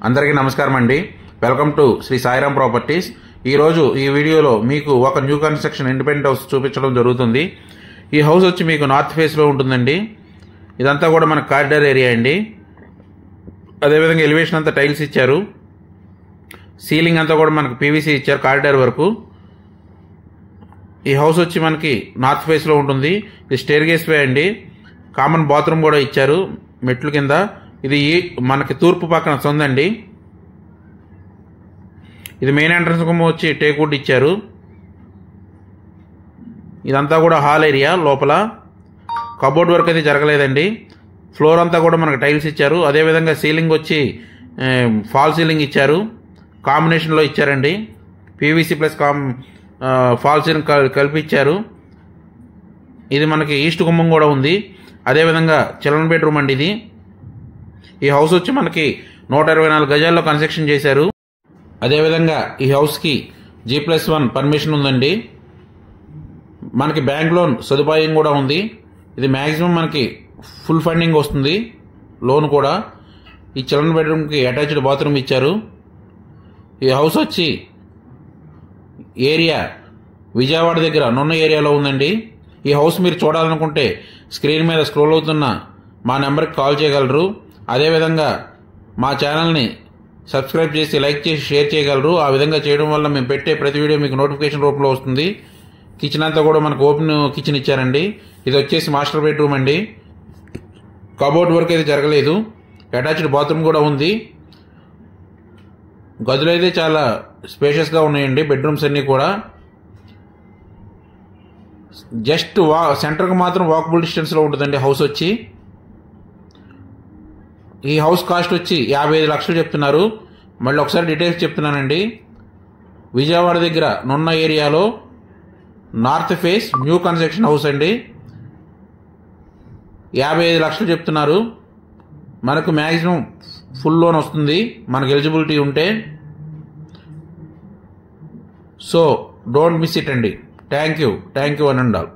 అందరికీ నమస్కారం అండి. Welcome to Shri Sairam properties. ఈరోజు ఈ వీడియోలో మీకు ఒక న్యూ కన్స్ట్రక్షన్ ఇండిపెండెంట్ హౌస్ చూపించడం జరుగుతుంది. ఈ హౌస్ వచ్చి మీకు నార్త్ ఫేస్లో ఉంటుందండి. ఇదంతా కూడా మన కారిడార్ ఏరియా అండి. అదేవిధంగా ఎలివేషన్ అంతా టైల్స్ ఇచ్చారు. సీలింగ్ అంతా కూడా మనకు పీవీసీ ఇచ్చారు కారిడార్ వరకు. ఈ హౌస్ వచ్చి మనకి నార్త్ ఫేస్లో ఉంటుంది. ఇది స్టేర్ గేస్ వే అండి. కామన్ బాత్రూమ్ కూడా ఇచ్చారు మెట్లు కింద. ఇది మనకి తూర్పు పక్కన సొందండి. ఇది మెయిన్ ఎంట్రన్స్ గుమ్మ వచ్చి టేక్ వుడ్ ఇచ్చారు. ఇదంతా కూడా హాల్ ఏరియా. లోపల కబోర్డ్ వర్క్ అయితే జరగలేదండి. ఫ్లోర్ అంతా కూడా మనకు టైల్స్ ఇచ్చారు. అదేవిధంగా సీలింగ్ వచ్చి ఫాల్ సీలింగ్ ఇచ్చారు. కాంబినేషన్లో ఇచ్చారండి. పీవీసీ ప్లస్ ఫాల్ సీలింగ్ కలిపి ఇచ్చారు. ఇది మనకి ఈస్ట్ గుమ్మం కూడా ఉంది. అదేవిధంగా చిల్డ్రన్ బెడ్రూమ్ అండి ఇది. ఈ హౌస్ వచ్చి మనకి 124 గజాల్లో కన్స్ట్రక్షన్ చేశారు. అదేవిధంగా ఈ హౌస్కి G+1 పర్మిషన్ ఉందండి. మనకి బ్యాంక్ లోన్ సదుపాయం కూడా ఉంది. ఇది మ్యాక్సిమం మనకి ఫుల్ ఫండింగ్ వస్తుంది లోన్ కూడా. ఈ చిల్డ్రన్ బెడ్రూమ్కి అటాచ్డ్ బాత్రూమ్ ఇచ్చారు. ఈ హౌస్ వచ్చి ఏరియా విజయవాడ దగ్గర నున్న ఏరియాలో ఉందండి. ఈ హౌస్ మీరు చూడాలనుకుంటే స్క్రీన్ మీద స్క్రోల్ అవుతున్న మా నెంబర్కి కాల్ చేయగలరు. అదేవిధంగా మా ఛానల్ని సబ్స్క్రైబ్ చేసి లైక్ చేసి షేర్ చేయగలరు. ఆ విధంగా చేయడం వల్ల మేము పెట్టే ప్రతి వీడియో మీకు నోటిఫికేషన్ రూపంలో వస్తుంది. కిచెన్ అంతా కూడా మనకు ఓపెన్ కిచెన్ ఇచ్చారండి. ఇది వచ్చేసి మాస్టర్ బెడ్రూమ్ అండి. కబోర్డ్ వర్క్ అయితే జరగలేదు. అటాచ్డ్ బాత్రూమ్ కూడా ఉంది. గదులు అయితే చాలా స్పేషియస్గా ఉన్నాయండి. బెడ్రూమ్స్ అన్నీ కూడా జస్ట్ సెంటర్కి మాత్రం వాకబుల్ డిస్టెన్స్లో ఉంటుందండి హౌస్ వచ్చి. ఈ హౌస్ కాస్ట్ వచ్చి 55 లక్షలు చెప్తున్నారు. మళ్ళీ ఒకసారి డీటెయిల్స్ చెప్తున్నానండి. విజయవాడ దగ్గర నున్న ఏరియాలో north face new construction house అండి. 55 లక్షలు చెప్తున్నారు. మనకు మ్యాక్సిమం ఫుల్ లోన్ వస్తుంది మనకు ఎలిజిబిలిటీ ఉంటే. సో డోంట్ మిస్ ఇట్ అండి. Thank you one and all.